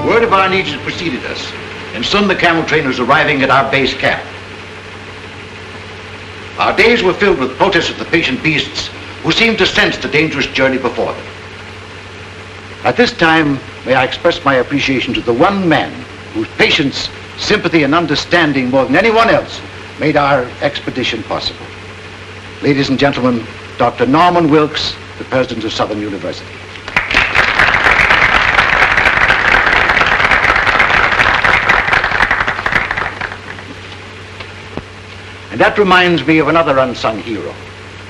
Word of our needs had preceded us, and soon the camel train was arriving at our base camp. Our days were filled with protests of the patient beasts who seemed to sense the dangerous journey before them. At this time, may I express my appreciation to the one man whose patience, sympathy, and understanding more than anyone else made our expedition possible. Ladies and gentlemen, Dr. Norman Wilkes, the president of Southern University. And that reminds me of another unsung hero,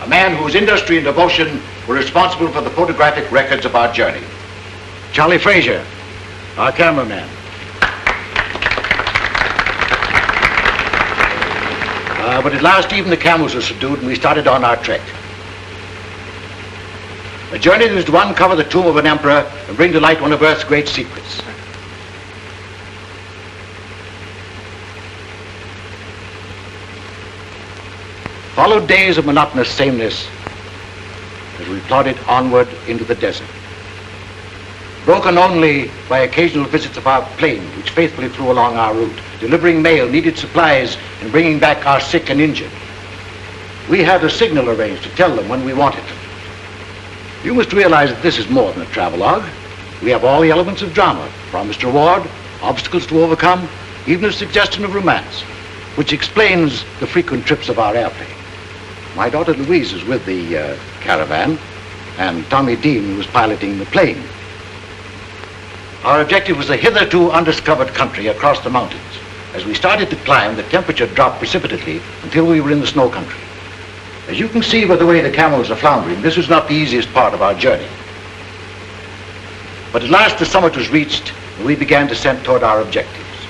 a man whose industry and devotion were responsible for the photographic records of our journey. Charlie Frazier, our cameraman. But at last even the camels were subdued and we started on our trek. A journey that is to uncover the tomb of an emperor and bring to light one of Earth's great secrets. Followed days of monotonous sameness as we plodded onward into the desert, broken only by occasional visits of our plane, which faithfully flew along our route, delivering mail, needed supplies, and bringing back our sick and injured. We had a signal arranged to tell them when we wanted them. You must realize that this is more than a travelogue. We have all the elements of drama, promised reward, obstacles to overcome, even a suggestion of romance, which explains the frequent trips of our airplane. My daughter Louise is with the caravan, and Tommy Dean was piloting the plane. Our objective was a hitherto undiscovered country across the mountains. As we started to climb, the temperature dropped precipitately until we were in the snow country. As you can see by the way the camels are floundering, this was not the easiest part of our journey. But at last the summit was reached, and we began descent toward our objectives.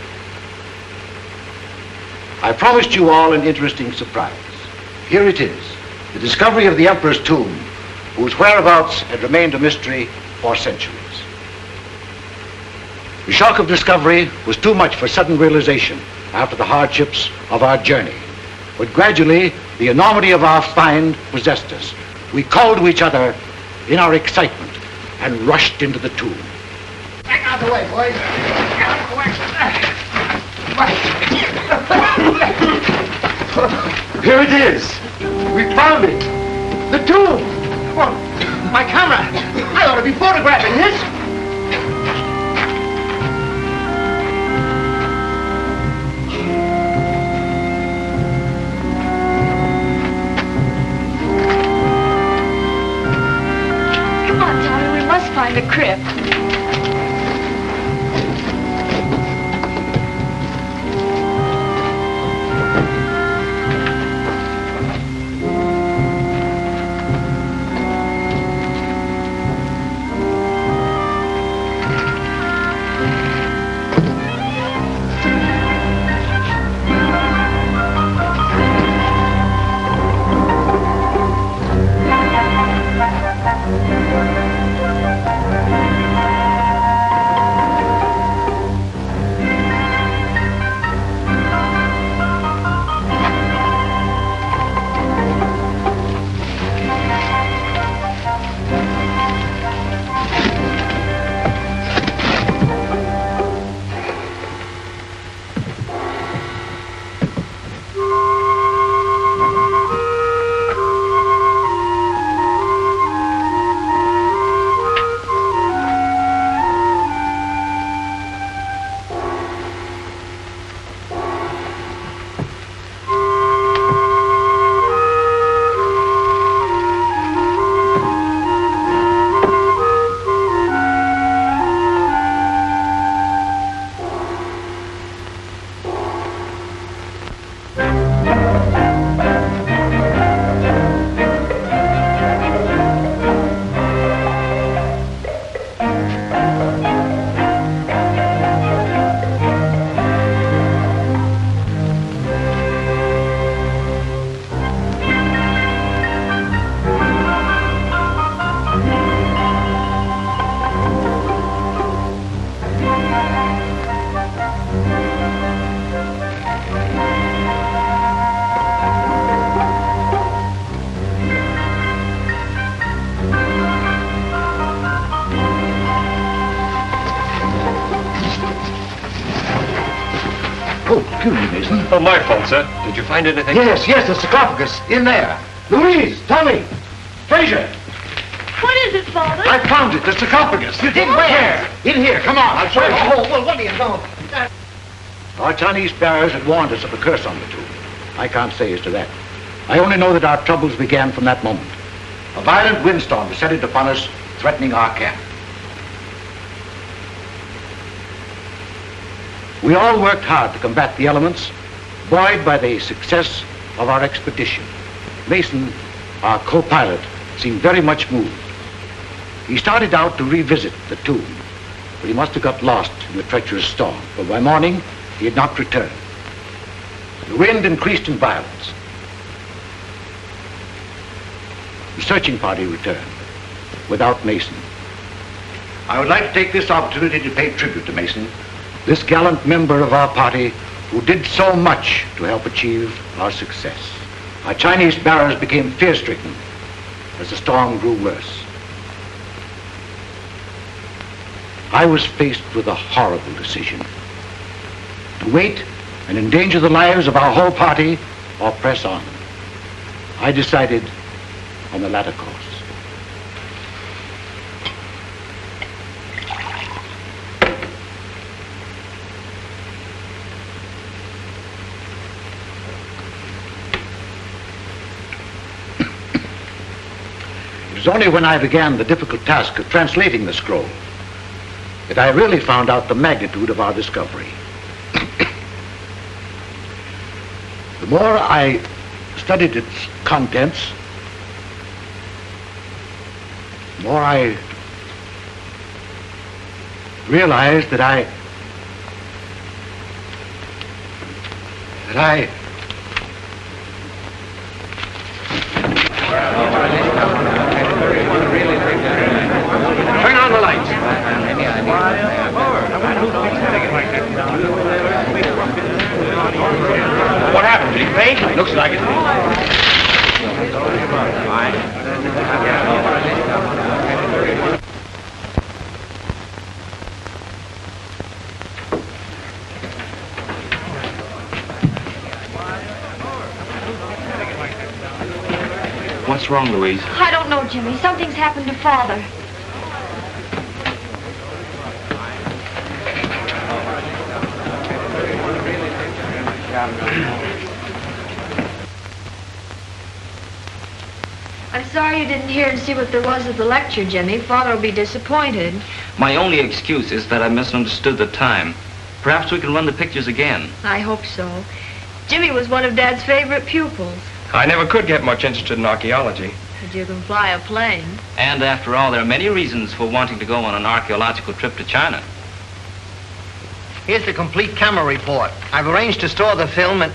I promised you all an interesting surprise. Here it is, the discovery of the Emperor's tomb, whose whereabouts had remained a mystery for centuries. The shock of discovery was too much for sudden realization after the hardships of our journey. But gradually, the enormity of our find possessed us. We called to each other in our excitement and rushed into the tomb. Back out of the way, boys. Get out of the way. Here it is. We found it. The tomb. Well, my camera. I ought to be photographing this. Come on, Tommy. We must find a crib. Oh, excuse me, Mason. Oh, my fault, sir. Did you find anything? Yes, the sarcophagus. In there. Louise, Tommy, Fraser. What is it, Father? I found it, the sarcophagus. You did where? In here, come on, I'll show you. Oh, well, what do you know? Our Chinese bearers had warned us of a curse on the tomb. I can't say as to that. I only know that our troubles began from that moment. A violent windstorm descended upon us, threatening our camp. We all worked hard to combat the elements, buoyed by the success of our expedition. Mason, our co-pilot, seemed very much moved. He started out to revisit the tomb, but he must have got lost in the treacherous storm, for by morning he had not returned. The wind increased in violence. The searching party returned, without Mason. I would like to take this opportunity to pay tribute to Mason, this gallant member of our party who did so much to help achieve our success. Our Chinese bearers became fear-stricken as the storm grew worse. I was faced with a horrible decision: to wait and endanger the lives of our whole party or press on. I decided on the latter course. It was only when I began the difficult task of translating the scroll that I really found out the magnitude of our discovery. The more I studied its contents, the more I realized that I Turn on the lights. What happened? Did he faint? Looks like it. What's wrong, Louise? I don't know, Jimmy. Something's happened to Father. I'm sorry you didn't hear and see what there was at the lecture, Jimmy. Father will be disappointed. My only excuse is that I misunderstood the time. Perhaps we can run the pictures again. I hope so. Jimmy was one of Dad's favorite pupils. I never could get much interested in archaeology. But you can fly a plane. And after all, there are many reasons for wanting to go on an archaeological trip to China. Here's the complete camera report. I've arranged to store the film and...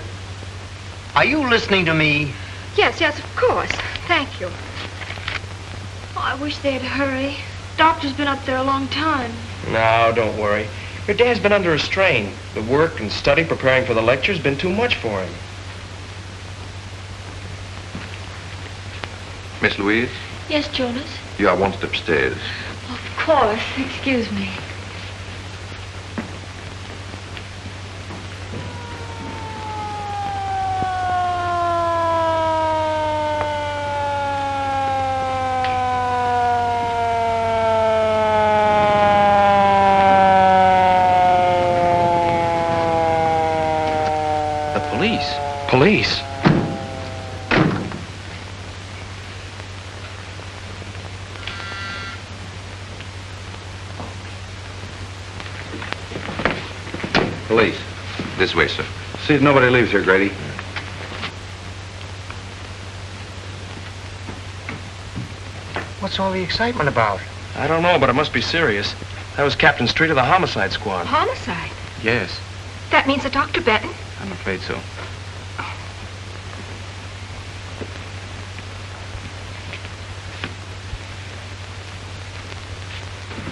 Are you listening to me? Yes, of course. Thank you. Oh, I wish they'd hurry. Doctor's been up there a long time. No, don't worry. Your dad's been under a strain. The work and study preparing for the lecture's been too much for him. Miss Louise, Yes, Jonas? you are wanted upstairs. Of course. Excuse me. Police? Police. This way, sir. See that nobody leaves here, Grady. What's all the excitement about? I don't know, but it must be serious. That was Captain Street of the homicide squad. Homicide? Yes, That means that Dr. Benton? I'm afraid so.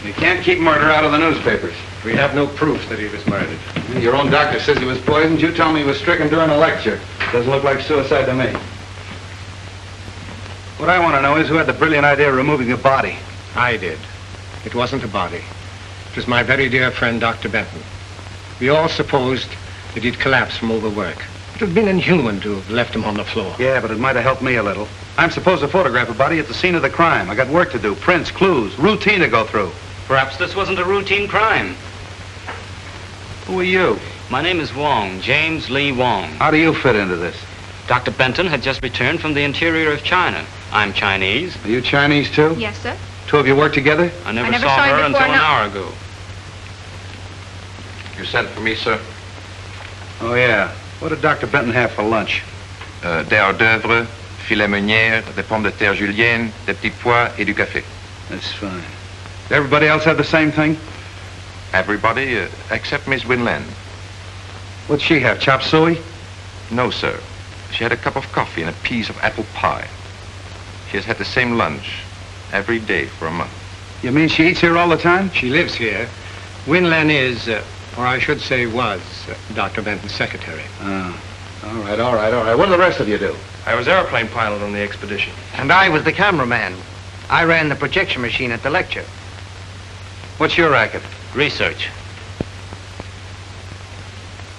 You can't keep murder out of the newspapers. We have no proof that he was murdered. Your own doctor says he was poisoned. You tell me he was stricken during a lecture. Doesn't look like suicide to me. What I want to know is who had the brilliant idea of removing the body. I did. It wasn't a body. It was my very dear friend, Dr. Benton. We all supposed that he'd collapsed from overwork. It would have been inhuman to have left him on the floor. Yeah, but it might have helped me a little. I'm supposed to photograph a body at the scene of the crime. I got work to do, prints, clues, routine to go through. Perhaps this wasn't a routine crime. Who are you? My name is Wong, James Lee Wong. How do you fit into this? Dr. Benton had just returned from the interior of China. I'm Chinese. Are you Chinese, too? Yes, sir. Two of you work together? I never never saw saw you her before, until an no. hour ago. You sent for me, sir? Oh, yeah. What did Dr. Benton have for lunch? Des hors d'oeuvre, filet meunière, des pommes de terre julienne, des petits pois et du café. That's fine. Did everybody else have the same thing? Everybody except Miss Winland. What'd she have, chop suey? No, sir. She had a cup of coffee and a piece of apple pie. She has had the same lunch every day for a month. You mean she eats here all the time? She lives here. Winlan is, or I should say was, Dr. Benton's secretary. All right. What do the rest of you do? I was airplane pilot on the expedition. And I was the cameraman. I ran the projection machine at the lecture. What's your racket? Research.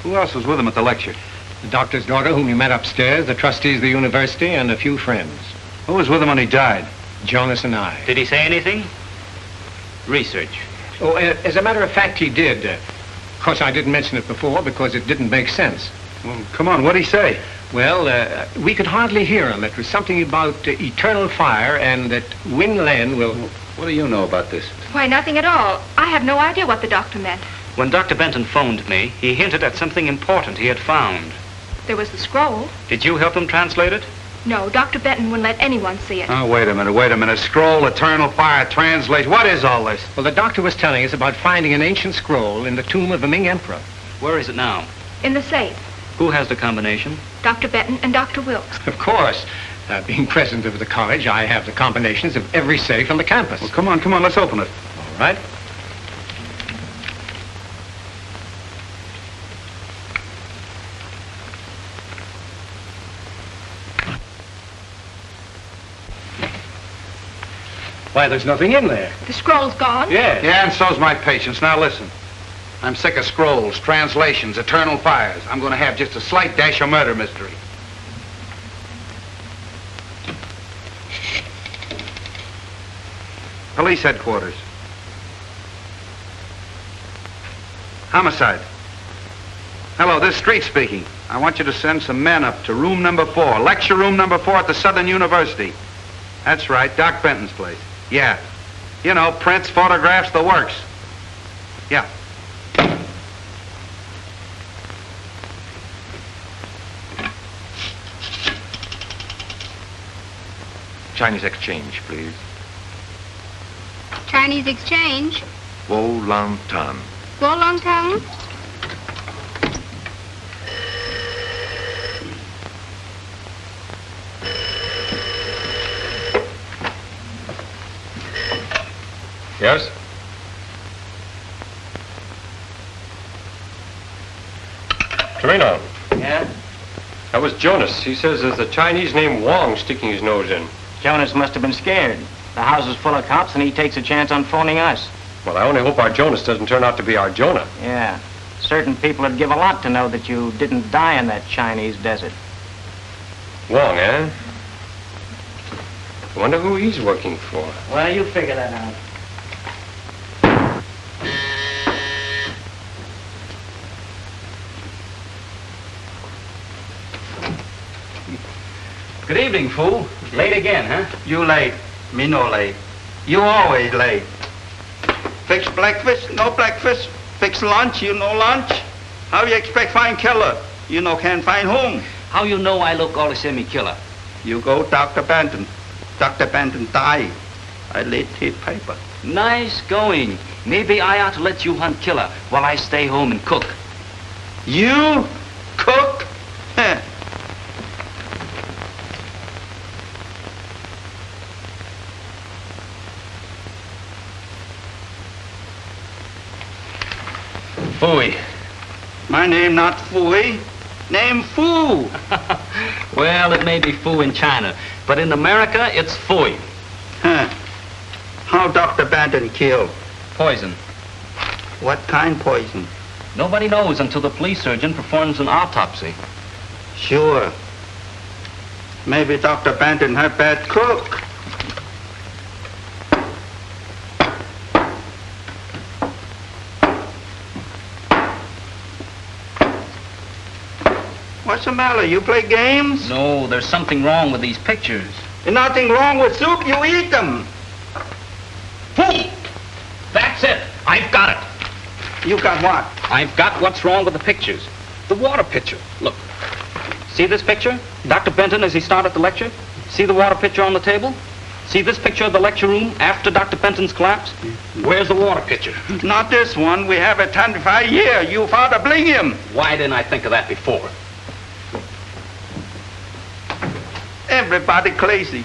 Who else was with him at the lecture? The doctor's daughter, whom you met upstairs, the trustees of the university, and a few friends. Who was with him when he died? Jonas and I. Did he say anything? Research. Oh, as a matter of fact, he did. Of course, I didn't mention it before because it didn't make sense. Well, come on, what'd he say? Well, we could hardly hear him. It was something about eternal fire and that Winlan will... What do you know about this? Why, nothing at all. I have no idea what the doctor meant. When Dr. Benton phoned me, he hinted at something important he had found. There was the scroll. Did you help him translate it? No, Dr. Benton wouldn't let anyone see it. Oh, wait a minute. Scroll, eternal fire, translate. What is all this? Well, the doctor was telling us about finding an ancient scroll in the tomb of the Ming Emperor. Where is it now? In the safe. Who has the combination? Dr. Benton and Dr. Wilkes. Of course. Being president of the college, I have the combinations of every safe on the campus. Well, come on, let's open it. All right. Why, there's nothing in there. The scroll's gone? Yeah. Yeah, and so's my patience. Now listen. I'm sick of scrolls, translations, eternal fires. I'm going to have just a slight dash of murder mystery. Police headquarters. Homicide. Hello, this is Street speaking. I want you to send some men up to room number 4, lecture room number 4 at the Southern University. That's right, Doc Benton's place. Yeah. You know, prints, photographs, the works. Yeah. Chinese exchange, please. Chinese exchange? Wolantan. Wolongtown? Yes? Torino. Yeah? That was Jonas. He says there's a Chinese named Wong sticking his nose in. Jonas must have been scared. The house is full of cops, and he takes a chance on phoning us. Well, I only hope our Jonas doesn't turn out to be our Jonah. Yeah. Certain people would give a lot to know that you didn't die in that Chinese desert. Wong, eh? I wonder who he's working for. Well, you figure that out. Good evening, fool. Late again, huh? You late, me no late. You always late. Fix breakfast, no breakfast. Fix lunch, you no lunch. How you expect find killer? You no can find home. How you know I look all the semi-killer? You go Dr. Benton. Dr. Benton die. I lit his paper. Nice going. Maybe I ought to let you hunt killer while I stay home and cook. You cook? Heh. Fooey. My name not Fooey. Name Foo. Well, it may be foo in China, but in America, it's fooey. Huh. How Dr. Benton killed? Poison. What kind poison? Nobody knows until the police surgeon performs an autopsy. Sure. Maybe Dr. Benton had bad cook. What's the matter? You play games? No, there's something wrong with these pictures. There's nothing wrong with soup. You eat them. Fool! That's it. I've got it. You got what? I've got what's wrong with the pictures. The water pitcher. Look. See this picture? Dr. Benton as he started the lecture? See the water pitcher on the table? See this picture of the lecture room after Dr. Benton's collapse? Where's the water pitcher? Not this one. We have it 25 years. You father bling him. Why didn't I think of that before? Everybody crazy.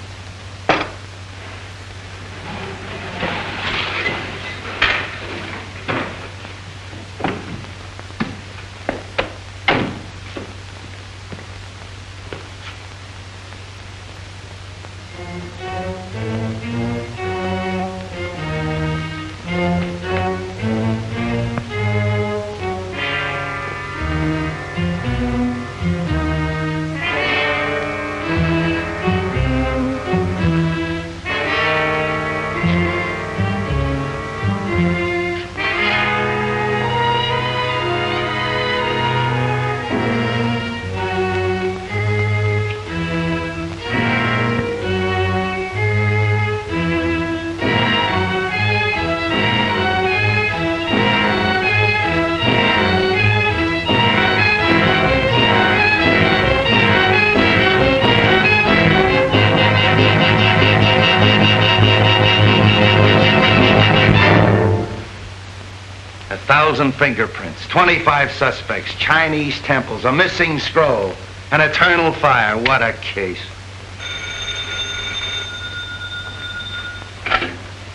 Fingerprints, 25 suspects, Chinese temples, a missing scroll, an eternal fire. What a case.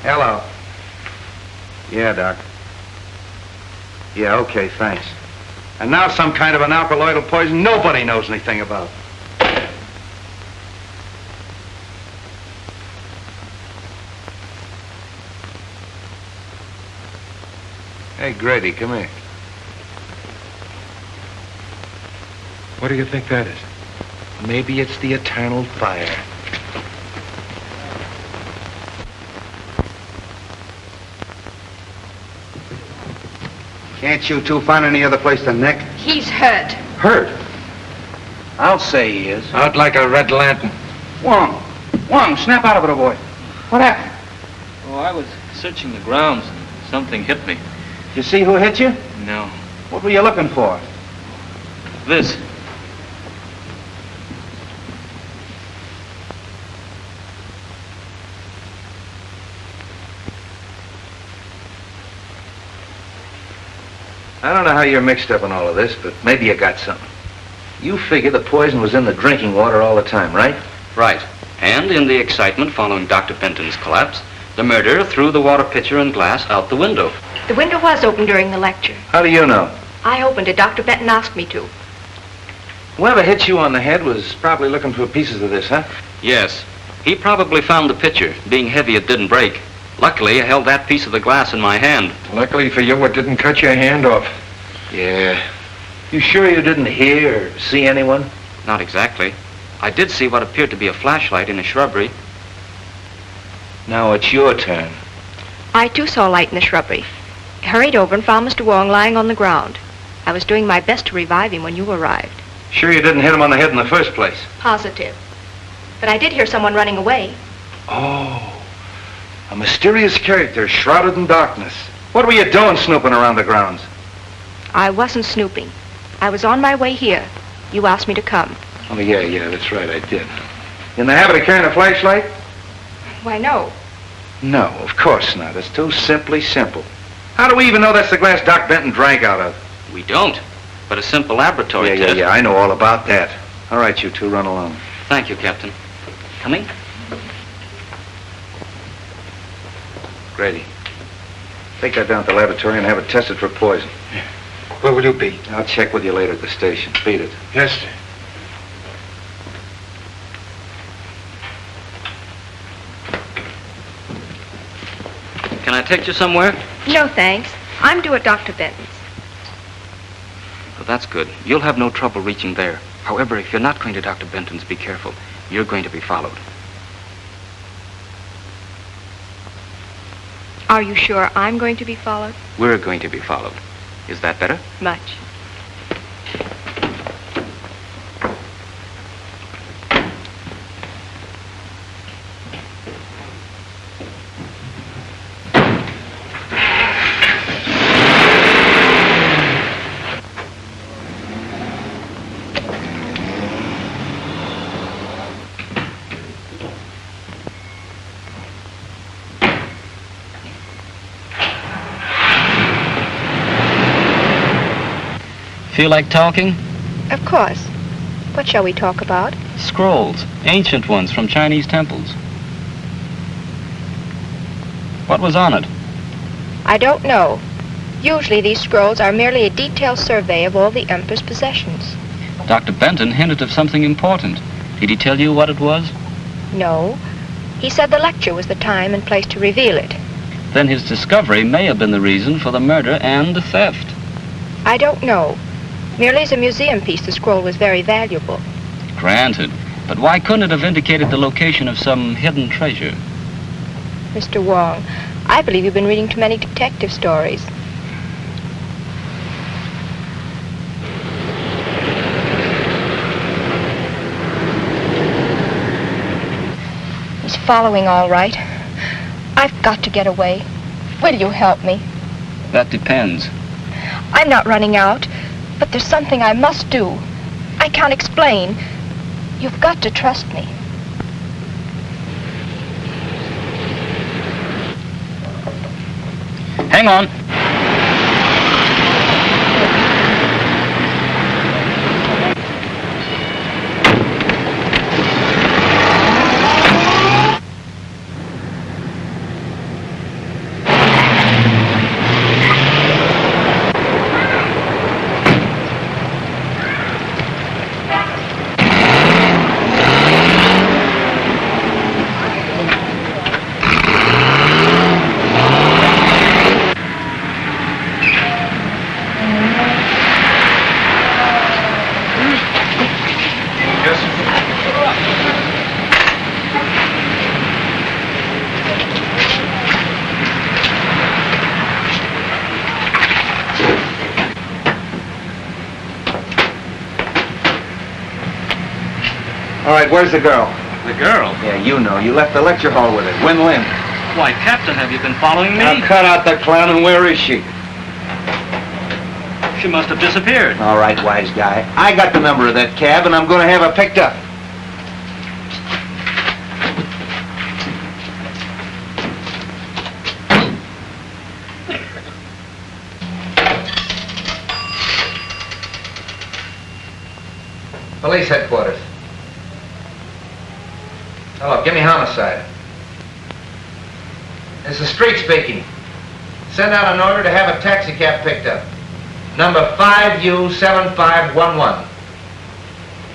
Hello. Yeah, Doc. Yeah, okay, thanks. And now some kind of an alkaloidal poison nobody knows anything about. Hey, Grady, come here. What do you think that is? Maybe it's the eternal fire. Can't you two find any other place to nick? He's hurt. Hurt? I'll say he is. Out like a red lantern. Wong! Wong, snap out of it, old boy. What happened? Oh, I was searching the grounds and something hit me. Did you see who hit you? No. What were you looking for? This. I don't know how you're mixed up in all of this, but maybe you got something. You figure the poison was in the drinking water all the time, right? Right. And in the excitement following Dr. Benton's collapse, the murderer threw the water pitcher and glass out the window. The window was open during the lecture. How do you know? I opened it. Dr. Benton asked me to. Whoever hit you on the head was probably looking for pieces of this, huh? Yes. He probably found the pitcher. Being heavy, it didn't break. Luckily, I held that piece of the glass in my hand. Luckily for you, it didn't cut your hand off. Yeah. You sure you didn't hear or see anyone? Not exactly. I did see what appeared to be a flashlight in a shrubbery. Now it's your turn. I, too, saw a light in the shrubbery. I hurried over and found Mr. Wong lying on the ground. I was doing my best to revive him when you arrived. Sure you didn't hit him on the head in the first place? Positive. But I did hear someone running away. Oh, a mysterious character shrouded in darkness. What were you doing snooping around the grounds? I wasn't snooping. I was on my way here. You asked me to come. Oh, yeah, that's right, I did. You in the habit of carrying a flashlight? Why, no. No, of course not. It's too simply simple. How do we even know that's the glass Doc Benton drank out of? We don't. But a simple laboratory test. Yeah, I know all about that. All right, you two, run along. Thank you, Captain. Coming? Grady, take that down to the laboratory and have it tested for poison. Yeah. Where will you be? I'll check with you later at the station. Beat it. Yes, sir. Can I take you somewhere? No, thanks. I'm due at Dr. Benton's. Well, that's good. You'll have no trouble reaching there. However, if you're not going to Dr. Benton's, be careful. You're going to be followed. Are you sure I'm going to be followed? We're going to be followed. Is that better? Much. Feel like talking? Of course. What shall we talk about? Scrolls. Ancient ones from Chinese temples. What was on it? I don't know. Usually these scrolls are merely a detailed survey of all the Emperor's possessions. Dr. Benton hinted of something important. Did he tell you what it was? No. He said the lecture was the time and place to reveal it. Then his discovery may have been the reason for the murder and the theft. I don't know. Merely as a museum piece, the scroll was very valuable. Granted. But why couldn't it have indicated the location of some hidden treasure? Mr. Wong, I believe you've been reading too many detective stories. He's following all right. I've got to get away. Will you help me? That depends. I'm not running out, but there's something I must do. I can't explain. You've got to trust me. Hang on. All right, where's the girl? The girl? Yeah, you know. You left the lecture hall with her. Win Lin. Why, Captain, have you been following me? Now cut out the clown, and where is she? She must have disappeared. All right, wise guy. I got the number of that cab, and I'm going to have her picked up. Police headquarters. Hello, give me homicide. This is Street speaking. Send out an order to have a taxi cab picked up. Number 5U7511.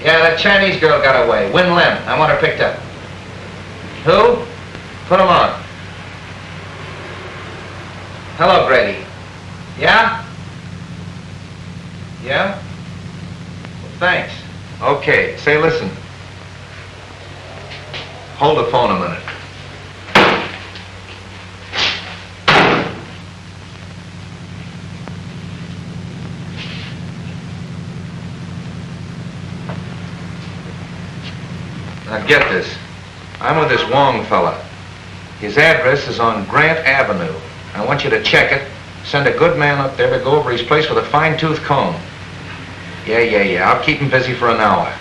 Yeah, that Chinese girl got away. Win Lin. I want her picked up. Who? Put him on. Hello, Grady. Yeah? Yeah? Well, thanks. Okay, say listen. Hold the phone a minute. Now get this. I'm with this Wong fella. His address is on Grant Avenue. I want you to check it. Send a good man up there to go over his place with a fine-tooth comb. Yeah. I'll keep him busy for an hour.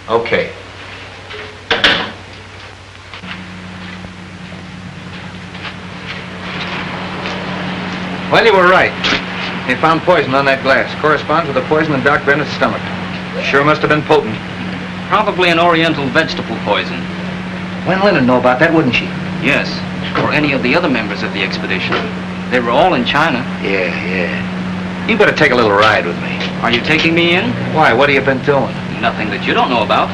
Okay. Well, you were right. They found poison on that glass. Corresponds with the poison in Doc Bennett's stomach. Sure must have been potent. Probably an oriental vegetable poison. Win Lin would know about that, wouldn't she? Yes, or any of the other members of the expedition. They were all in China. Yeah. You better take a little ride with me. Are you taking me in? Why? What have you been doing? Nothing that you don't know about.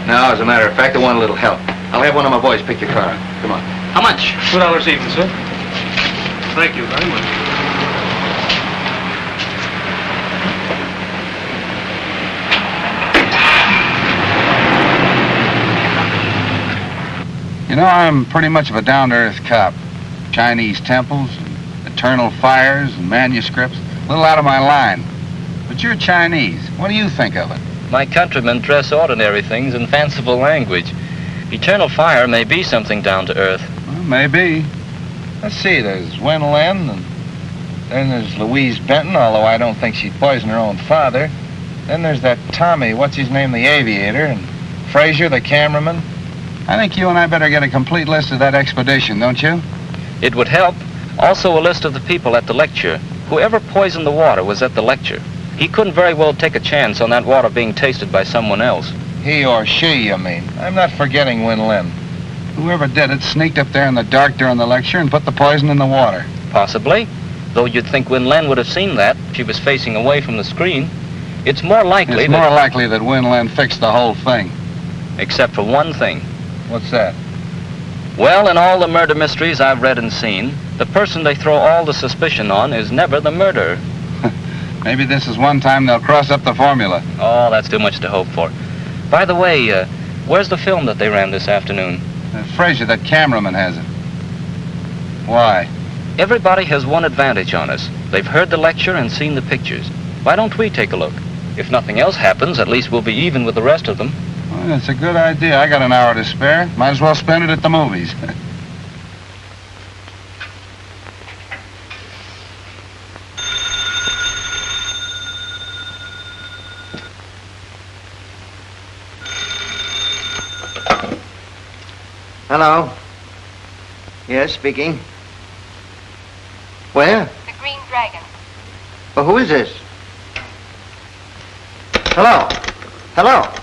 No, as a matter of fact, I want a little help. I'll have one of my boys pick your car up. Come on. How much? $2 even, sir. Thank you very much. know, I'm pretty much of a down-to-earth cop. Chinese temples, and eternal fires, and manuscripts. A little out of my line. But you're Chinese. What do you think of it? My countrymen dress ordinary things in fanciful language. Eternal fire may be something down to earth. Well, maybe. Let's see, there's Wen Lin, and then there's Louise Benton, although I don't think she'd poison her own father. Then there's that Tommy, what's his name, the aviator, and Frazier, the cameraman. I think you and I better get a complete list of that expedition, don't you? It would help. Also a list of the people at the lecture. Whoever poisoned the water was at the lecture. He couldn't very well take a chance on that water being tasted by someone else. He or she, you mean? I'm not forgetting Wen Lin. Whoever did it sneaked up there in the dark during the lecture and put the poison in the water. Possibly. Though you'd think Wen Lin would have seen that if she was facing away from the screen. It's more likely It's more likely that Wen Lin fixed the whole thing. Except for one thing. What's that? Well, in all the murder mysteries I've read and seen, the person they throw all the suspicion on is never the murderer. Maybe this is one time they'll cross up the formula. Oh, that's too much to hope for. By the way, where's the film that they ran this afternoon? Frazier, that cameraman, has it. Why? Everybody has one advantage on us. They've heard the lecture and seen the pictures. Why don't we take a look? If nothing else happens, at least we'll be even with the rest of them. Well, that's a good idea. I got an hour to spare. Might as well spend it at the movies. Hello? Yes, speaking. Where? The Green Dragon. Well, who is this? Hello? Hello?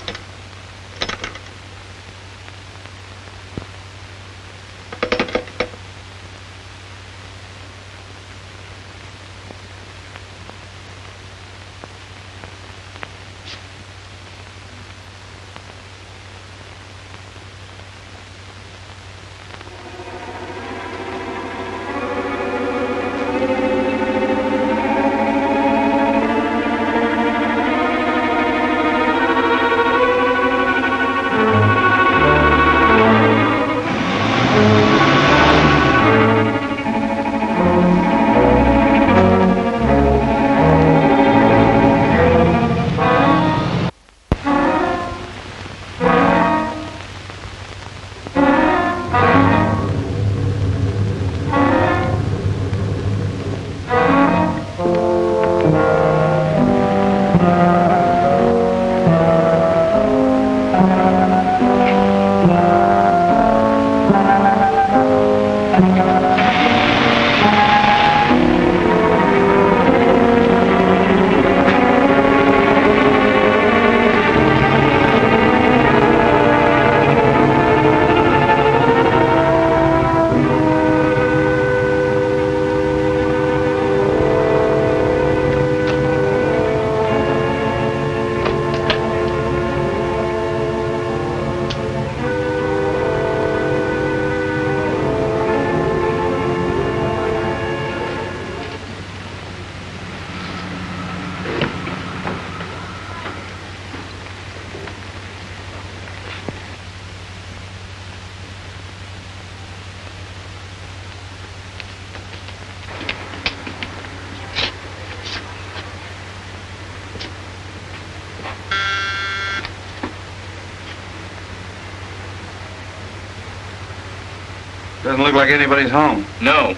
Doesn't look like anybody's home. No.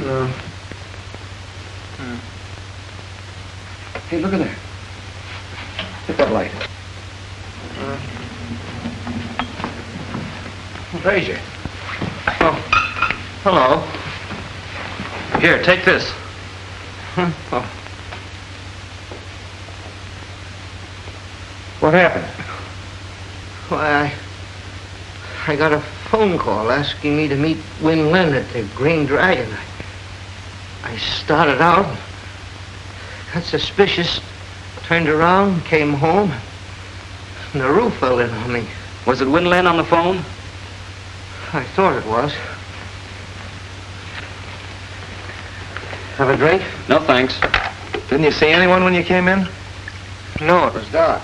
No. Hey, look at there. Hit that light. Frazier. Oh. Hello. Here, take this. Oh. What happened? Why, I got a phone call asking me to meet Wen Lin at the Green Dragon. I started out, got suspicious, turned around, came home, and the roof fell in on me. Was it Wen Lin on the phone? I thought it was. Have a drink? No, thanks. Didn't you see anyone when you came in? No, it was dark.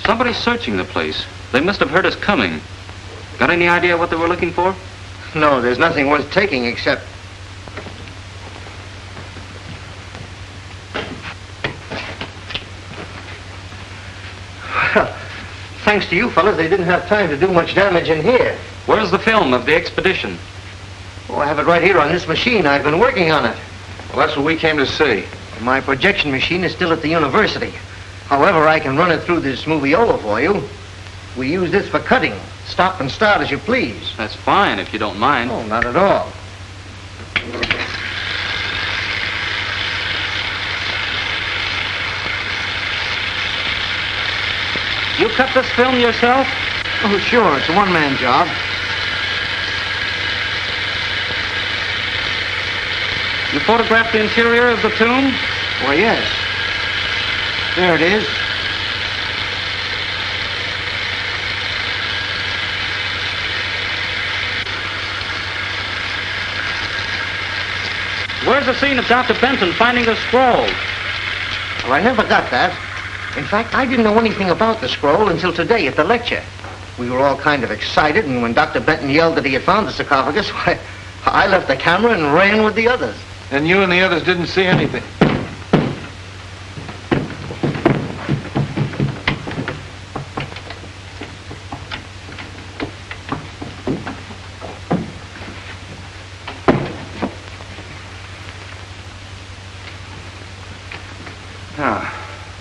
Somebody's searching the place. They must have heard us coming. Got any idea what they were looking for? No, there's nothing worth taking except... Well, thanks to you fellas, they didn't have time to do much damage in here. Where's the film of the expedition? Oh, I have it right here on this machine. I've been working on it. Well, that's what we came to see. My projection machine is still at the university. However, I can run it through this moviola for you. We use this for cutting. Stop and start as you please. That's fine, if you don't mind. Oh, not at all. You cut this film yourself? Oh, sure. It's a one-man job. You photographed the interior of the tomb? Why, yes. There it is. Where's the scene of Dr. Benton finding the scroll? Well, I never got that. In fact, I didn't know anything about the scroll until today at the lecture. We were all kind of excited, and when Dr. Benton yelled that he had found the sarcophagus, why, I left the camera and ran with the others. And you and the others didn't see anything.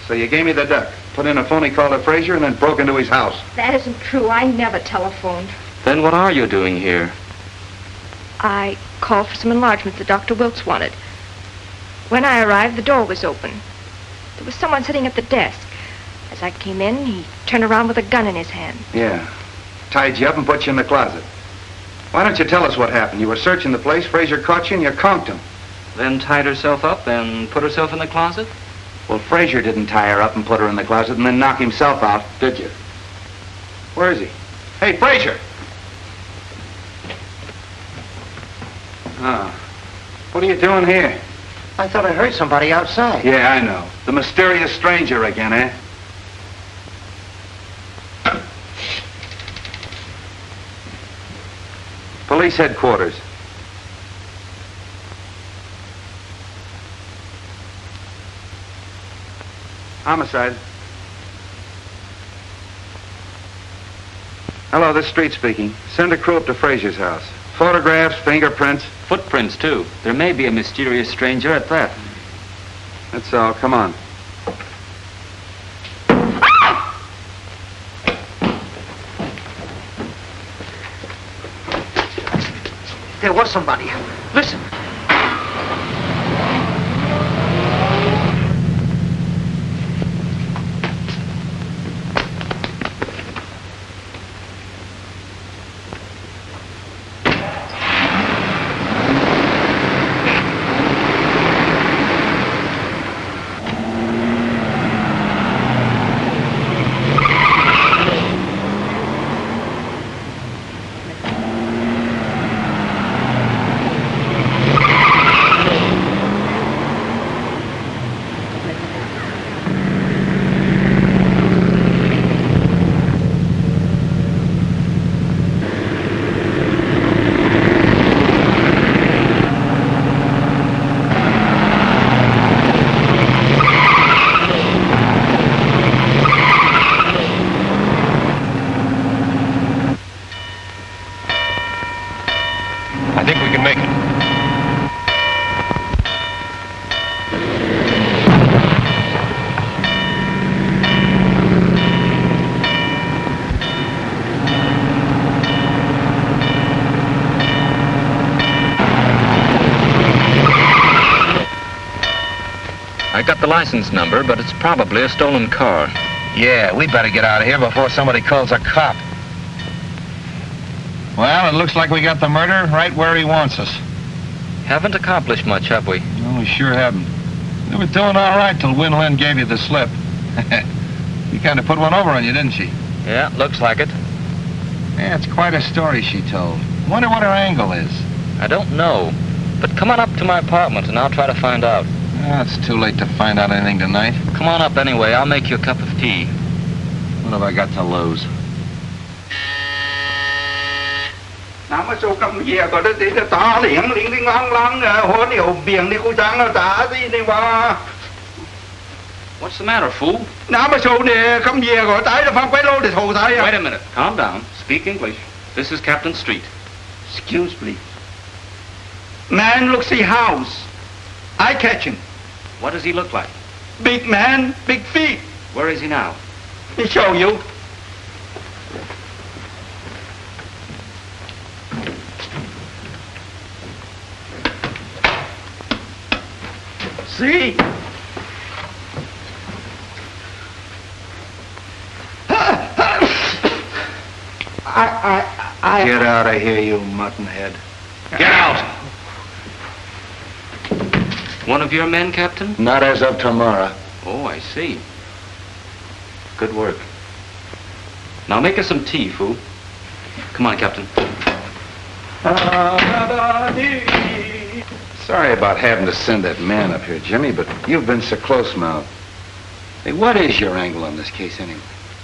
So you gave me the duck, put in a phony call to Frazier, and then broke into his house. That isn't true. I never telephoned. Then what are you doing here? I called for some enlargements that Dr. Wilkes wanted. When I arrived, the door was open. There was someone sitting at the desk. As I came in, he turned around with a gun in his hand. Yeah. Tied you up and put you in the closet. Why don't you tell us what happened? You were searching the place, Frazier caught you, and you conked him. Then tied herself up and put herself in the closet? Well, Frazier didn't tie her up and put her in the closet and then knock himself out, did you? Where is he? Hey, Frazier! Ah. What are you doing here? I thought I heard somebody outside. Yeah, I know. The mysterious stranger again, eh? Police headquarters. Homicide. Hello, this is Street speaking. Send a crew up to Frazier's house. Photographs, fingerprints. Footprints, too. There may be a mysterious stranger at that. That's all. Come on. There was somebody. Listen. I think we can make it. I got the license number, but it's probably a stolen car. Yeah, we better get out of here before somebody calls a cop. Well, it looks like we got the murderer right where he wants us. Haven't accomplished much, have we? No, we sure haven't. We were doing all right till Win Lin gave you the slip. She kind of put one over on you, didn't she? Yeah, looks like it. Yeah, it's quite a story she told. Wonder what her angle is. I don't know. But come on up to my apartment and I'll try to find out. It's too late to find out anything tonight. Come on up anyway. I'll make you a cup of tea. What have I got to lose? Nào mà số cầm về có đất thì ta liền liền liền lăng lăng hôn nhiều biển đi cô trắng nó ta gì đi mà. What's the matter, fool? Nào mà số này cầm về có tới là phong quay lô để thầu tay. Wait a minute. Calm down. Speak English. This is Captain Street. Excuse me. Man looks the house. I catch him. What does he look like? Big man, big feet. Where is he now? He show you. See? I... Get out of here, you muttonhead. Get out! One of your men, Captain? Not as of tomorrow. Oh, I see. Good work. Now make us some tea, fool. Come on, Captain. Sorry about having to send that man up here, Jimmy, but you've been so close-mouthed. Hey, what is your angle on this case, anyway?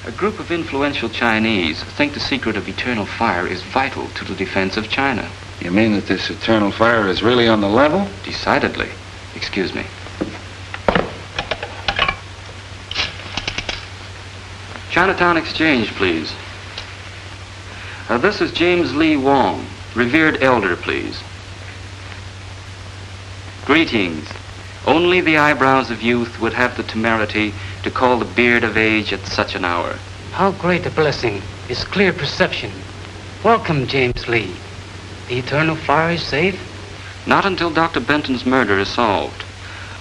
A group of influential Chinese think the secret of eternal fire is vital to the defense of China. You mean that this eternal fire is really on the level? Decidedly. Excuse me. Chinatown Exchange, please. This is James Lee Wong. Revered elder, please. Greetings. Only the eyebrows of youth would have the temerity to call the beard of age at such an hour. How great a blessing is clear perception. Welcome, James Lee. The eternal fire is safe? Not until Dr. Benton's murder is solved.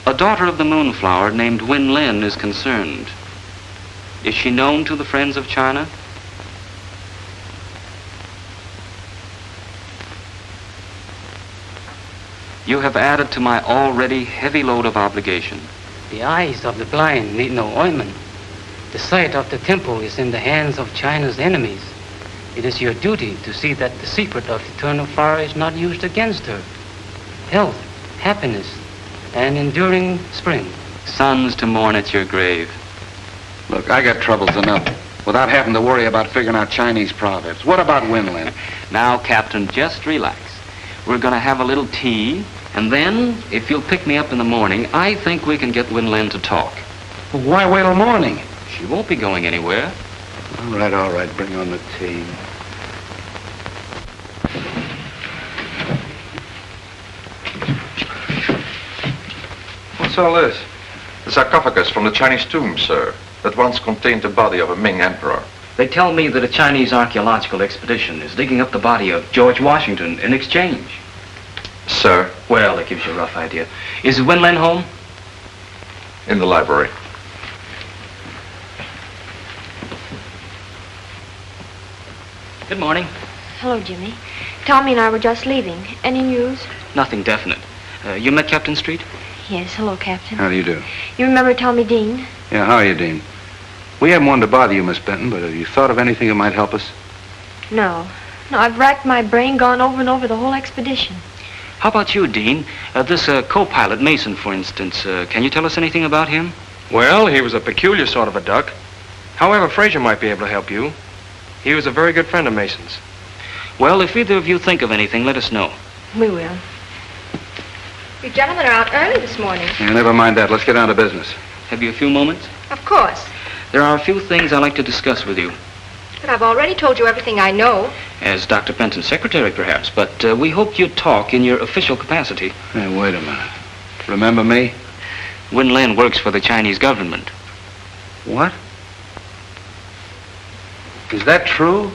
A daughter of the Moonflower named Win Lin is concerned. Is she known to the friends of China? You have added to my already heavy load of obligation. The eyes of the blind need no ointment. The sight of the temple is in the hands of China's enemies. It is your duty to see that the secret of eternal fire is not used against her. Health, happiness, and enduring spring. Sons to mourn at your grave. Look, I got troubles enough without having to worry about figuring out Chinese proverbs. What about Winlin? Now, Captain, just relax. We're going to have a little tea, and then, if you'll pick me up in the morning, I think we can get Winlin to talk. Well, why wait till morning? She won't be going anywhere. All right. Bring on the tea. What's all this? The sarcophagus from the Chinese tomb, sir, that once contained the body of a Ming emperor. They tell me that a Chinese archaeological expedition is digging up the body of George Washington in exchange. Sir? Well, that gives you a rough idea. Is Winlin home? In the library. Good morning. Hello, Jimmy. Tommy and I were just leaving. Any news? Nothing definite. You met Captain Street? Yes, hello, Captain. How do you do? You remember Tommy Dean? Yeah, how are you, Dean? We haven't wanted to bother you, Miss Benton, but have you thought of anything that might help us? No, I've racked my brain, gone over and over the whole expedition. How about you, Dean? This co-pilot, Mason, for instance. Can you tell us anything about him? Well, he was a peculiar sort of a duck. However, Fraser might be able to help you. He was a very good friend of Mason's. Well, if either of you think of anything, let us know. We will. You gentlemen are out early this morning. Yeah, never mind that. Let's get down to business. Have you a few moments? Of course. There are a few things I'd like to discuss with you. But I've already told you everything I know. As Dr. Benton's secretary, perhaps, but we hoped you'd talk in your official capacity. Hey, wait a minute. Remember me? Win Lin works for the Chinese government. What? Is that true?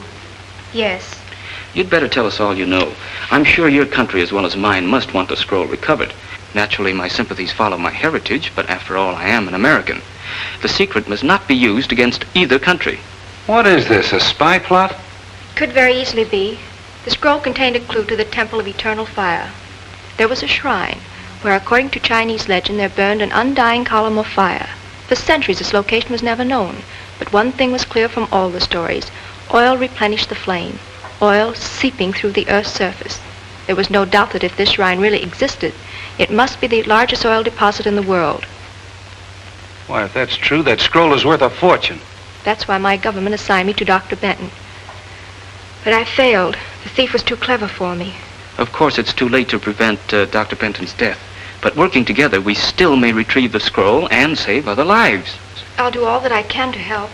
Yes. You'd better tell us all you know. I'm sure your country, as well as mine, must want the scroll recovered. Naturally, my sympathies follow my heritage, but after all, I am an American. The secret must not be used against either country. What is this, a spy plot? Could very easily be. The scroll contained a clue to the Temple of Eternal Fire. There was a shrine where, according to Chinese legend, there burned an undying column of fire. For centuries, its location was never known. But one thing was clear from all the stories. Oil replenished the flame. Oil seeping through the Earth's surface. There was no doubt that if this shrine really existed, it must be the largest oil deposit in the world. Why, if that's true, that scroll is worth a fortune. That's why my government assigned me to Dr. Benton. But I failed. The thief was too clever for me. Of course, it's too late to prevent Dr. Benton's death. But working together, we still may retrieve the scroll and save other lives. I'll do all that I can to help.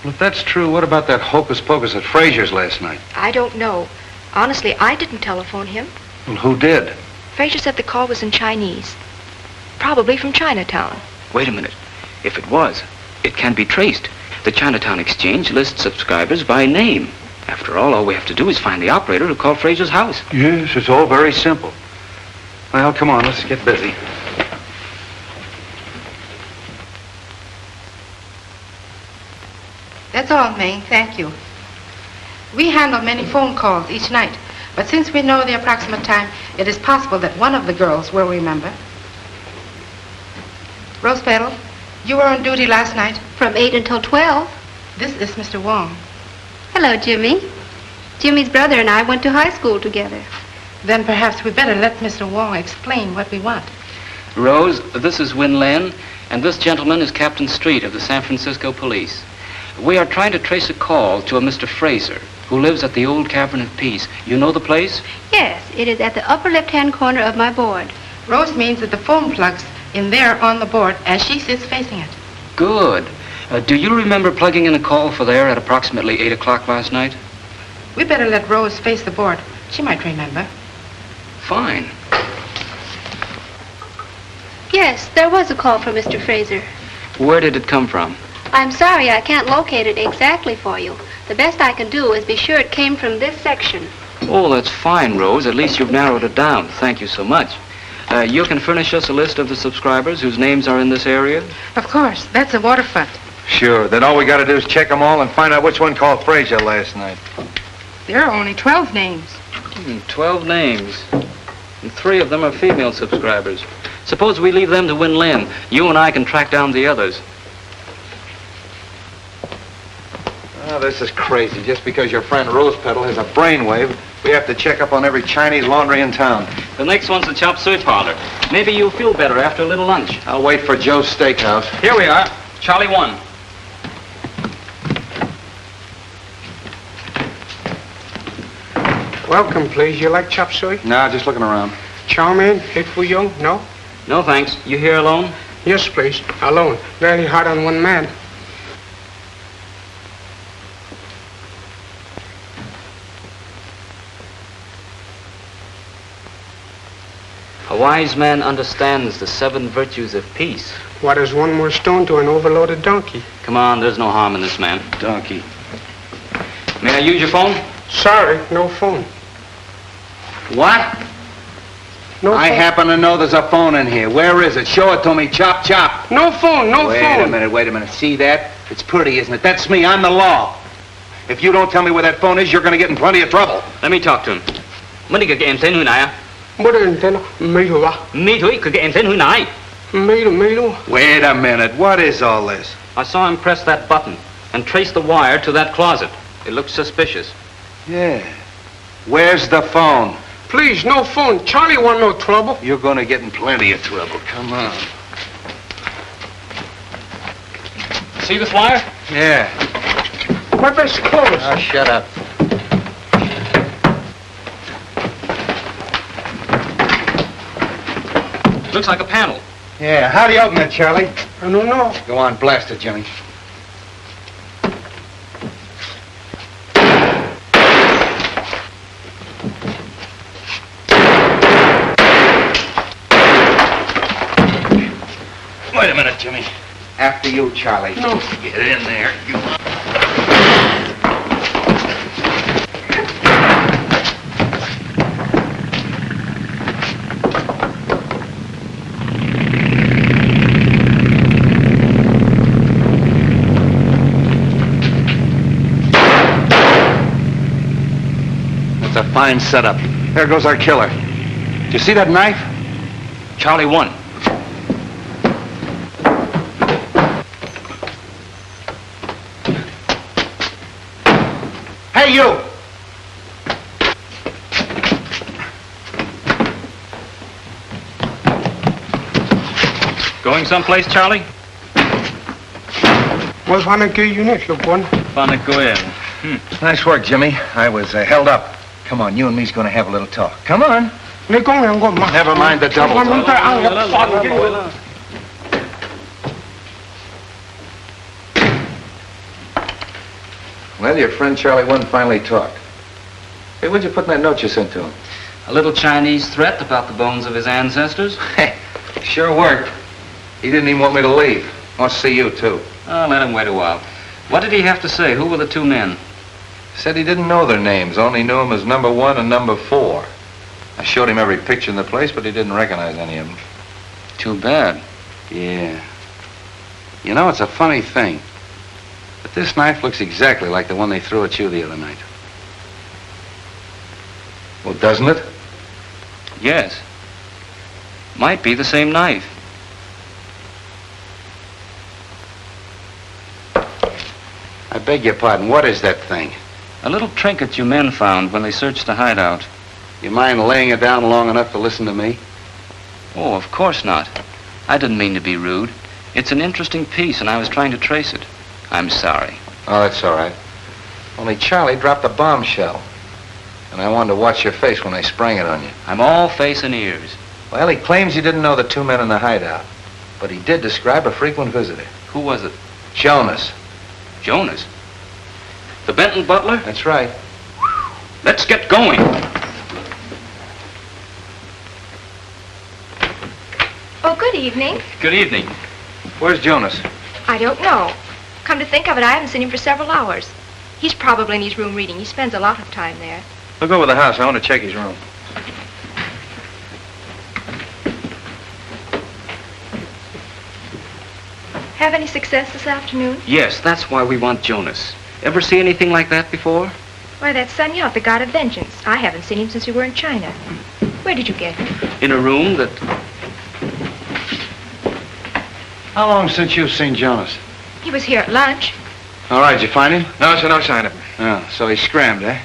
Well, if that's true, what about that hocus pocus at Frazier's last night? I don't know. Honestly, I didn't telephone him. Well, who did? Frazier said the call was in Chinese. Probably from Chinatown. Wait a minute. If it was, it can be traced. The Chinatown Exchange lists subscribers by name. After all we have to do is find the operator who called Frazier's house. Yes, it's all very simple. Well, come on, let's get busy. That's all, May. Thank you. We handle many phone calls each night, but since we know the approximate time, it is possible that one of the girls will remember. Rose Petal, you were on duty last night? From 8 until 12. This is Mr. Wong. Hello, Jimmy. Jimmy's brother and I went to high school together. Then perhaps we better let Mr. Wong explain what we want. Rose, this is Win Len, and this gentleman is Captain Street of the San Francisco Police. We are trying to trace a call to a Mr. Fraser, who lives at the old Cavern of Peace. You know the place? Yes, it is at the upper left-hand corner of my board. Rose means that the phone plug's in there on the board as she sits facing it. Good. Do you remember plugging in a call for there at approximately 8 o'clock last night? We better let Rose face the board. She might remember. Fine. Yes, there was a call from Mr. Fraser. Where did it come from? I'm sorry I can't locate it exactly for you. The best I can do is be sure it came from this section. Oh, that's fine, Rose. At least you've narrowed it down. Thank you so much. You can furnish us a list of the subscribers whose names are in this area? Of course. That's the waterfront. Sure. Then all we got to do is check them all and find out which one called Frazier last night. There are only 12 names. 12 names. And 3 of them are female subscribers. Suppose we leave them to Win Len. You and I can track down the others. Oh, this is crazy. Just because your friend Rose Petal has a brainwave, we have to check up on every Chinese laundry in town. The next one's the chop suey parlor. Maybe you'll feel better after a little lunch. I'll wait for Joe's Steakhouse. Here we are. Charlie 1. Welcome, please. You like chop suey? No, just looking around. Chow mein, egg foo young? No? No, thanks. You here alone? Yes, please. Alone. Very hard on one man. A wise man understands the 7 virtues of peace. What is one more stone to an overloaded donkey? Come on, there's no harm in this man. Donkey. May I use your phone? Sorry, no phone. What? No I phone. happen to know there's a phone in here. Where is it? Show it to me. Chop, chop. No phone, no phone. Wait a minute. See that? It's pretty, isn't it? That's me. I'm the law. If you don't tell me where that phone is, you're going to get in plenty of trouble. Let me talk to him. Mấy cái em tên hồi nãy à? What is it? Me hả? Me thôi, cái em tên hồi nãy. Me luôn. Wait a minute. What is all this? I saw him press that button and trace the wire to that closet. It looks suspicious. Yeah. Where's the phone? Please, no phone. Charlie want no trouble. You're going to get in plenty of trouble. Come on. See this wire? Yeah. My best clothes. Oh, shut up. Looks like a panel. Yeah. How do you open it, Charlie? I don't know. Go on, blast it, Jimmy. Wait a minute, Jimmy. After you, Charlie. No. Get in there. You. That's a fine setup. There goes our killer. Do you see that knife? Charlie 1. Hey, you! Going someplace, Charlie? Well, Nice work, Jimmy. I was held up. Come on, you and me's gonna have a little talk. Come on. Never mind the double talk. Well, your friend Charlie One finally talked. Hey, what'd you put in that note you sent to him? A little Chinese threat about the bones of his ancestors. Hey, sure worked. He didn't even want me to leave. Wants to see you, too. Oh, let him wait a while. What did he have to say? Who were the two men? Said he didn't know their names, only knew them as number 1 and number 4. I showed him every picture in the place, but he didn't recognize any of them. Too bad. Yeah. You know, it's a funny thing. But this knife looks exactly like the one they threw at you the other night. Well, doesn't it? Yes. Might be the same knife. I beg your pardon. What is that thing? A little trinket you men found when they searched the hideout. You mind laying it down long enough to listen to me? Oh, of course not. I didn't mean to be rude. It's an interesting piece, and I was trying to trace it. I'm sorry. Oh, that's all right. Only Charlie dropped a bombshell. And I wanted to watch your face when I sprang it on you. I'm all face and ears. Well, he claims you didn't know the two men in the hideout. But he did describe a frequent visitor. Who was it? Jonas. Jonas? The Benton butler? That's right. Let's get going. Oh, good evening. Good evening. Where's Jonas? I don't know. Come to think of it, I haven't seen him for several hours. He's probably in his room reading. He spends a lot of time there. Look over the house. I want to check his room. Have any success this afternoon? Yes, that's why we want Jonas. Ever see anything like that before? Why, that's Sun Yat, the god of vengeance. I haven't seen him since we were in China. Where did you get him? In a room that... How long since you've seen Jonas? He was here at lunch. All right, did you find him? No, sir, no sign of him. Oh, so he scrammed, eh?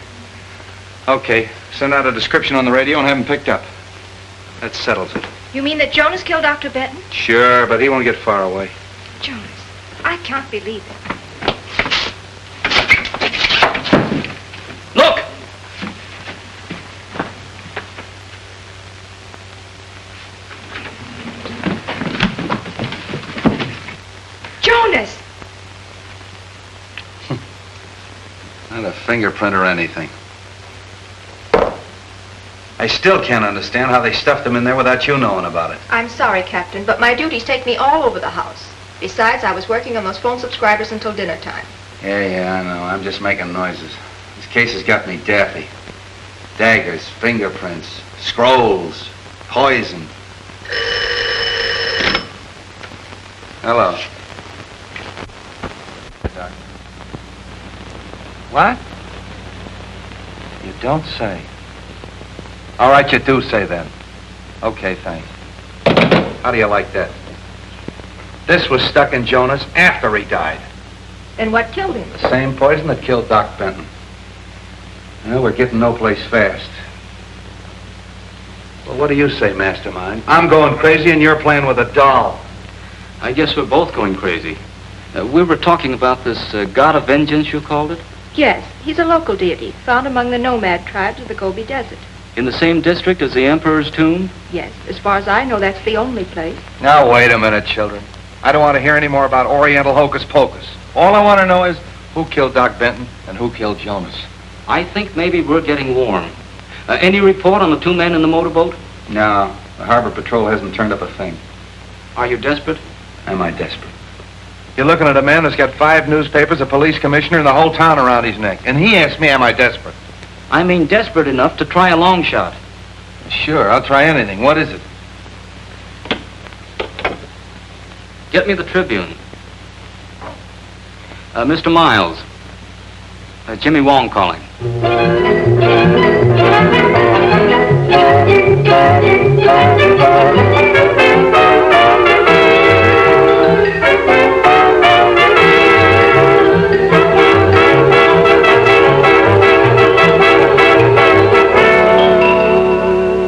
Okay, send out a description on the radio and have him picked up. That settles it. You mean that Jonas killed Dr. Benton? Sure, but he won't get far away. Jonas, I can't believe it. Look! Jonas! Not a fingerprint or anything. I still can't understand how they stuffed him in there without you knowing about it. I'm sorry, Captain, but my duties take me all over the house. Besides, I was working on those phone subscribers until dinner time. Yeah, I know. I'm just making noises. This case has got me daffy. Daggers, fingerprints, scrolls, poison. Hello. Doctor. What? You don't say. All right, you do say then. Okay, thanks. How do you like that? This was stuck in Jonas after he died. And what killed him? The same poison that killed Doc Benton. Well, we're getting no place fast. Well, what do you say, Mastermind? I'm going crazy and you're playing with a doll. I guess we're both going crazy. We were talking about this god of vengeance, you called it? Yes, he's a local deity, found among the nomad tribes of the Gobi Desert. In the same district as the Emperor's tomb? Yes, as far as I know, that's the only place. Now, wait a minute, children. I don't want to hear any more about Oriental hocus pocus. All I want to know is who killed Doc Benton and who killed Jonas. I think maybe we're getting warm. Any report on the two men in the motorboat? No, the Harbor Patrol hasn't turned up a thing. Are you desperate? Am I desperate? You're looking at a man that's got 5 newspapers, a police commissioner, and the whole town around his neck. And he asked me, am I desperate? I mean desperate enough to try a long shot. Sure, I'll try anything. What is it? Get me the Tribune. Mr. Miles. Jimmy Wong calling.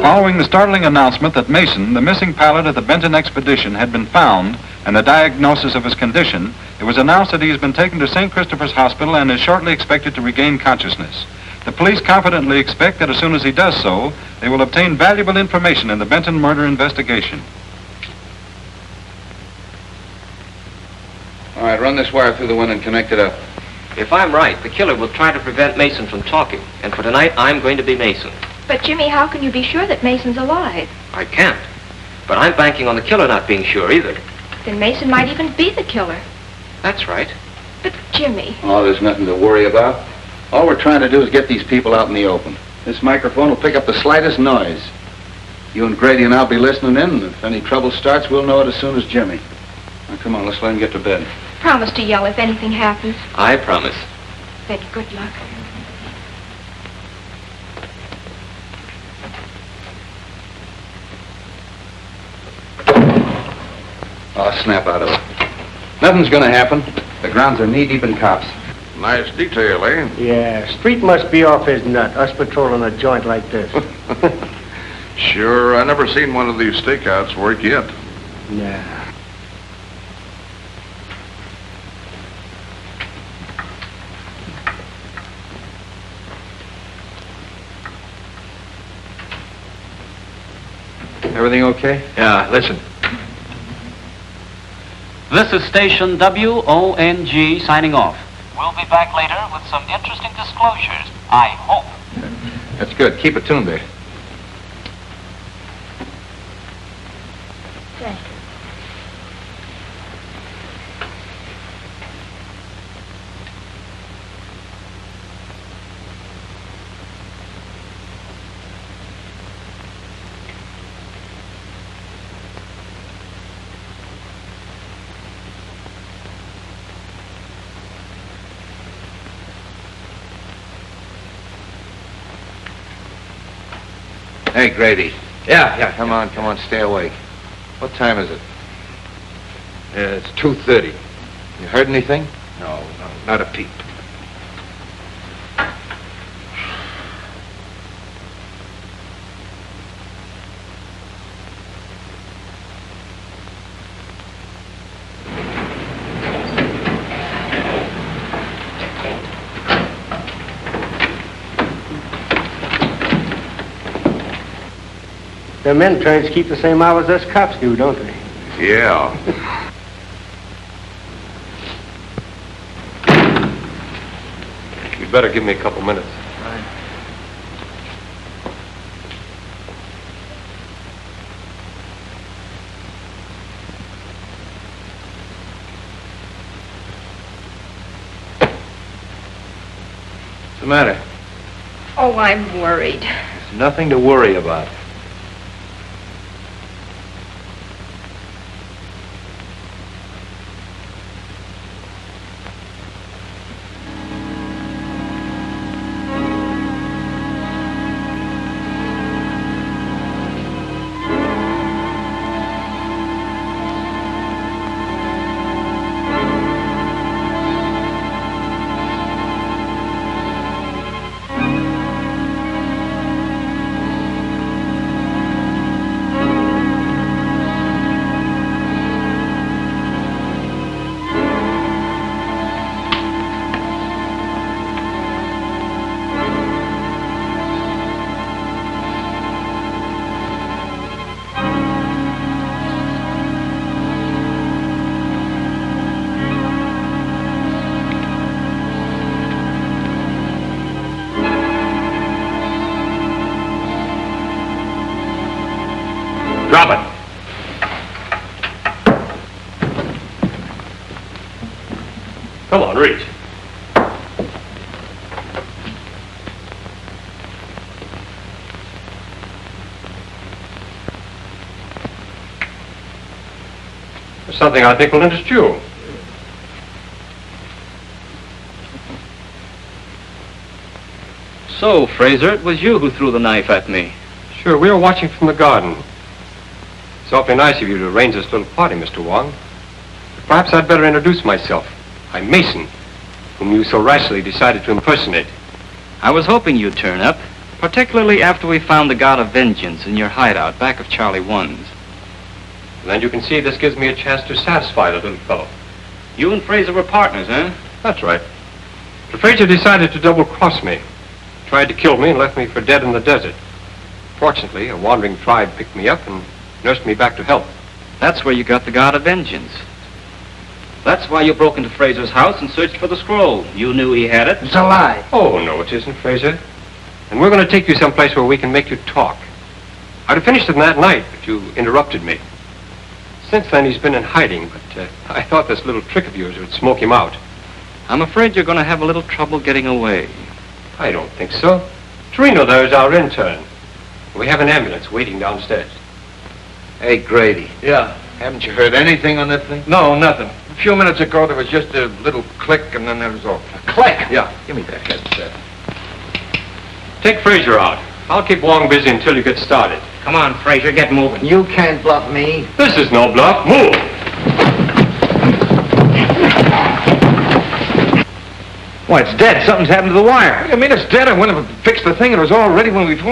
Following Following the startling announcement that Mason, the missing pilot of the Benton expedition, had been found and the diagnosis of his condition, it was announced that he has been taken to St. Christopher's Hospital and is shortly expected to regain consciousness. The police confidently expect that as soon as he does so, they will obtain valuable information in the Benton murder investigation. All right, run this wire through the window and connect it up. If I'm right, the killer will try to prevent Mason from talking. And for tonight, I'm going to be Mason. But, Jimmy, how can you be sure that Mason's alive? I can't. But I'm banking on the killer not being sure either. Then Mason might even be the killer. That's right. But, Jimmy... Oh, there's nothing to worry about. All we're trying to do is get these people out in the open. This microphone will pick up the slightest noise. You and Grady and I'll be listening in, and if any trouble starts, we'll know it as soon as Jimmy. Now, come on, let's let him get to bed. Promise to yell if anything happens. I promise. Then good luck. Oh, snap out of it. Nothing's gonna happen. The grounds are knee-deep in cops. Nice detail, eh? Yeah, Street must be off his nut, us patrolling a joint like this. Sure, I never seen one of these stakeouts work yet. Yeah. Everything okay? Yeah, listen. This is station WONG signing off. We'll be back later with some interesting disclosures, I hope. That's good. Keep it tuned there. Thank you. Hey, Grady. Yeah. Come on, stay awake. What time is it? It's 2:30. You heard anything? No, not a peep. Them interns keep the same hours us cops do, don't they? Yeah. You'd better give me a couple minutes. What's the matter? Oh, I'm worried. There's nothing to worry about. Drop it. Come on, reach. There's something I think will interest you. So, Fraser, it was you who threw the knife at me. Sure, we were watching from the garden. It's awfully nice of you to arrange this little party, Mr. Wong. Perhaps I'd better introduce myself. I'm Mason, whom you so rashly decided to impersonate. I was hoping you'd turn up. Particularly after we found the God of Vengeance in your hideout back of Charlie 1's. Then you can see this gives me a chance to satisfy the little fellow. You and Fraser were partners, huh? That's right. But Fraser decided to double-cross me. Tried to kill me and left me for dead in the desert. Fortunately, a wandering tribe picked me up and nursed me back to health. That's where you got the God of Vengeance. That's why you broke into Fraser's house and searched for the scroll. You knew he had it. It's a lie. Oh, no, it isn't, Fraser. And we're going to take you someplace where we can make you talk. I'd have finished it that night, but you interrupted me. Since then, he's been in hiding, but I thought this little trick of yours would smoke him out. I'm afraid you're going to have a little trouble getting away. I don't think so. Torino there is our intern. We have an ambulance waiting downstairs. Hey, Grady. Yeah. Haven't you heard anything on this thing? No, nothing. A few minutes ago, there was just a little click, and then that was all. A click? Yeah. Give me that headset. Take Fraser out. I'll keep Wong busy until you get started. Come on, Fraser, get moving. You can't bluff me. This is no bluff. Move! Why, it's dead. Something's happened to the wire. What do you mean it's dead? I went and fixed the thing. It was all ready when we flew.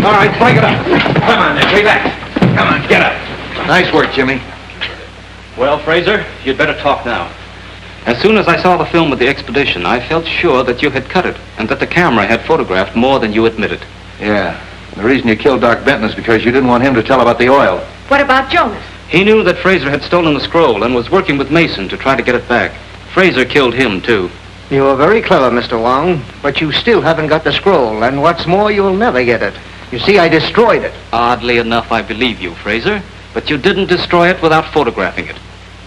All right, break it up. Come on, now, way back. Come on, get up. Nice work, Jimmy. Well, Fraser, you'd better talk now. As soon as I saw the film of the expedition, I felt sure that you had cut it and that the camera had photographed more than you admitted. Yeah. The reason you killed Doc Benton is because you didn't want him to tell about the oil. What about Jonas? He knew that Fraser had stolen the scroll and was working with Mason to try to get it back. Fraser killed him, too. You are very clever, Mr. Wong, but you still haven't got the scroll, and what's more, you'll never get it. You see, I destroyed it. Oddly enough, I believe you, Fraser, but you didn't destroy it without photographing it.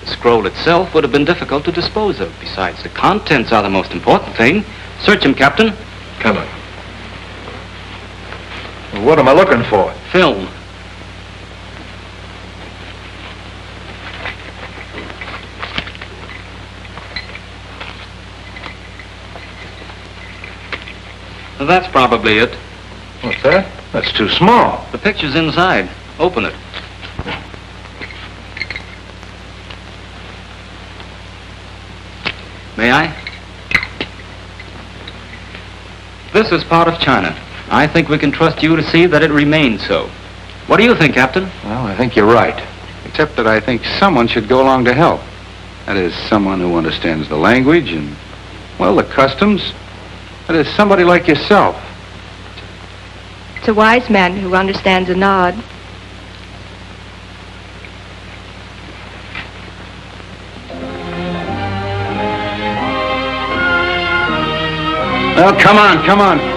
The scroll itself would have been difficult to dispose of. Besides, the contents are the most important thing. Search him, Captain. Come on. Well, what am I looking for? Film. That's probably it. What's that? That's too small. The picture's inside. Open it. May I? This is part of China. I think we can trust you to see that it remains so. What do you think, Captain? Well, I think you're right. Except that I think someone should go along to help. That is, someone who understands the language and, well, the customs. That is, somebody like yourself. It's a wise man who understands a nod. Well, come on, come on.